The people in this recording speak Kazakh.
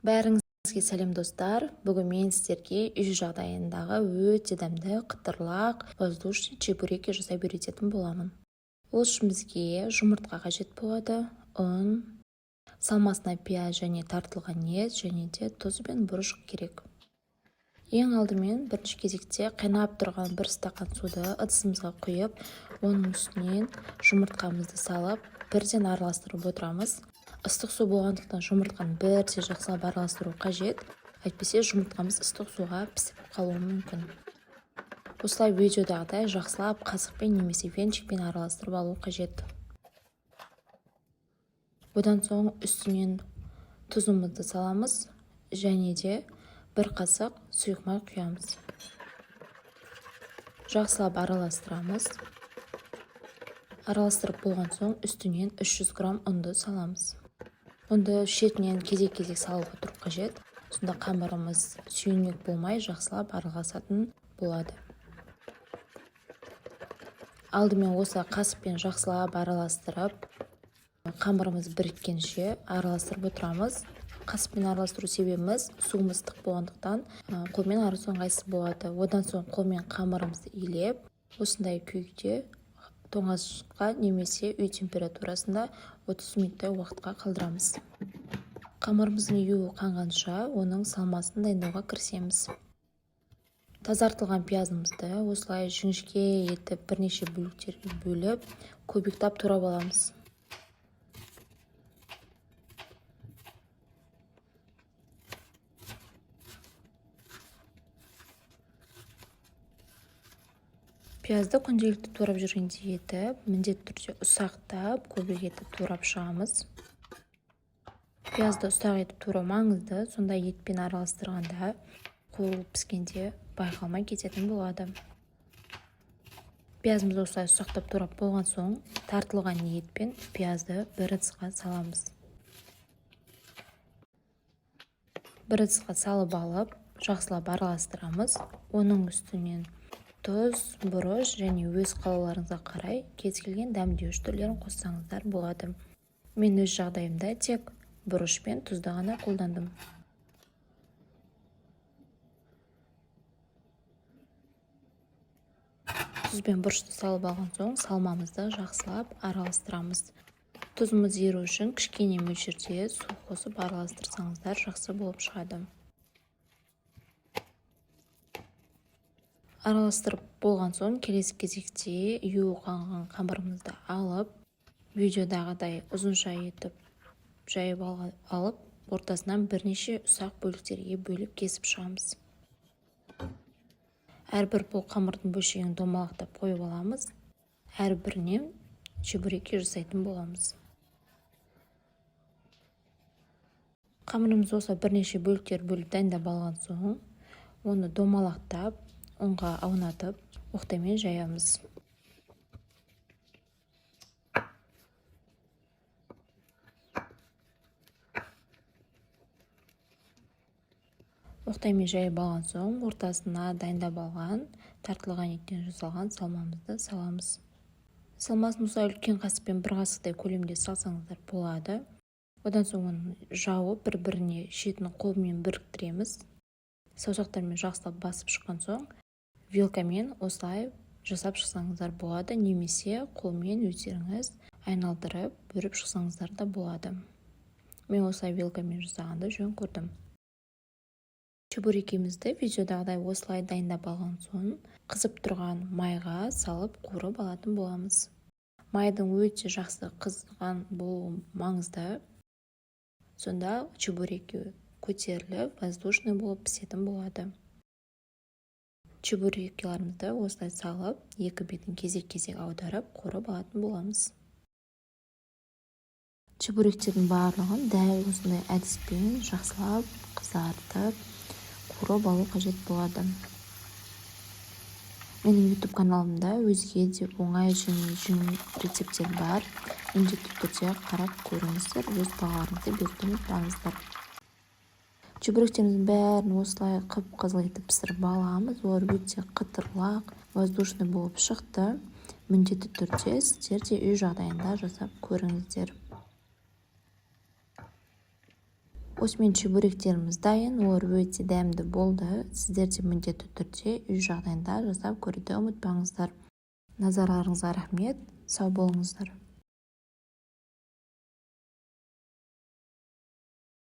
Бәріңізге сәлем достар. Бүгін мен сіздерге үй жағдайындағы өте дәмді қытырлақ воздушный чебуреки жасап үйрететін боламын. Ол үшін бізге жұмыртқа қажет болады, ұн, салмасына пияз және тартылған ет және де тұз бен бұрыш керек. Ең алдымен бірінші кезекте қайнап тұрған бір стақан суды ыдысымызға құйып, оның үстінен жұмыртқамызды салып, бірден араластырып отырамыз. Ыстық су болғандықтан жұмыртқаны бірден жақсылап араластыру қажет, әйтпесе жұмыртқамыз ыстық суға пісіп қалуы мүмкін. Осылай видеодағыдай жақсылап қасықпен немесе венчикпен араластырып алу қажет. Одан соң үстінен тұзымызды саламыз және де бір қасық сұйық май құямыз. Жақсылап араластырамыз. Араластырып болған соң үстінен 300 грамм ұнды саламыз. Ұнды шетінен кезек-кезек салып отыру қажет. Сонда қамырымыз сүйінмек болмай жақсылап араласатын болады. Алдымен осы қасықпен жақсылап араластырып, қамырымыз біріккенше араластырып отырамыз. Қасықпен араластыру себебіміз суымыз ыстық болғандықтан қолмен араласу ыңғайсыз болады. Одан соң қолмен қамырымызды илеп, осындай күйде тоңазытқышқа немесе үй температурасында 30 минуттай уақытқа қалдырамыз. Қамырымыздың июі қанғанша оның салмасын дайындауға кірісеміз. Тазартылған пиязымызды осылай жіңішке етіп бірнеше бөліктерге бөліп, көбіктап турап аламыз. Пиязды күнделікті турап жүргенде етіп, міндетті түрде ұсақтап, көбік етіп турап шығамыз. Пиязды ұсақ етіп турау маңызды, сонда етпен араластырғанда қуырылып піскенде байқалмай кететін болады. Пиязымызды осылай ұсақтап турап болған соң, тартылған етпен пиязды бір ыдысқа саламыз. Бір ыдысқа салып алып, жақсылап араластырамыз. Оның үстінен тұз, бұрыш және өз қалауларыңызға қарай кез келген дәмдеуіш түрлерін қоссаңыздар болады. Мен өз жағдайымда тек бұрыш пен тұзды ғана қолдандым. Тұз бен бұрышты салып алған соң, салмамызды жақсылап араластырамыз. Тұзымыз еру үшін кішкене мөлшерде су қосып араластырсаңыздар жақсы болып шығады. Араластырып болған соң, келесі кезекте июі қанған қамырымызды алып, видеодағыдай ұзынша етіп жайып алып, ортасынан бірнеше ұсақ бөліктерге бөліп кесіп шығамыз. Әрбір бұл қамырдың бөлшегін домалақтап қойып аламыз. Әрбірінен чебуреки жасайтын боламыз. Қамырымыз осы бірнеше бөліктер бөліп дайындап алған соң, оны домалақтап, ұнға аунатып, оқтаймен жаямыз. Оқтаймен жайып алған соң, ортасына дайындап алған, тартылған еттен жасалған салмамызды саламыз. Салмасын осылай үлкен қасықпен бір қасықтай көлемде салсаңыздар болады. Одан соң оны жауып, бір-біріне шетін қолмен біріктіреміз. Саусақтармен жақсылап басып шыққан соң, вилкамен осылай жасап шықсаңыздар болады, немесе қолмен өздеріңіз айналдырып, бөріп шықсаңыздар да болады. Мен осылай вилкамен жасағанды жөн көрдім. Чебурекимізді видеодағыдай осылай дайындап алған соң, қызып тұрған майға салып қуырып алатын боламыз. Майдың өте жақсы қызған болуы маңызды. Сонда чебуреки көтеріліп, воздушный болып пісетін болады. Чебурекиларымызды осылай салып, екі бетін кезек-кезек аударып, қуырып алатын боламыз. Чебуректердің барлығын дәл осындай әдіспен жақсылап қызартып, қуырып алу қажет болады. Менің YouTube каналымда өзге де оңай және жеңіл рецептер бар. Міндетті түрде қарап көріңіздер, өз бағаларыңызды беруге ұмытпаңыздар. Чебуректеріміздің бәрін осылай қып-қызыл етіп пісіріп аламыз. Олар өте қытырлақ, воздушный болып шықты. Міндетті түрде сіздер де үй жағдайында жасап көріңіздер. осымен чебуректеріміз дайын, олар өте дәмді болды. Сіздер де міндетті түрде үй жағдайында жасап көруді ұмытпаңыздар. Назарларыңызға рахмет, сау болыңыздар.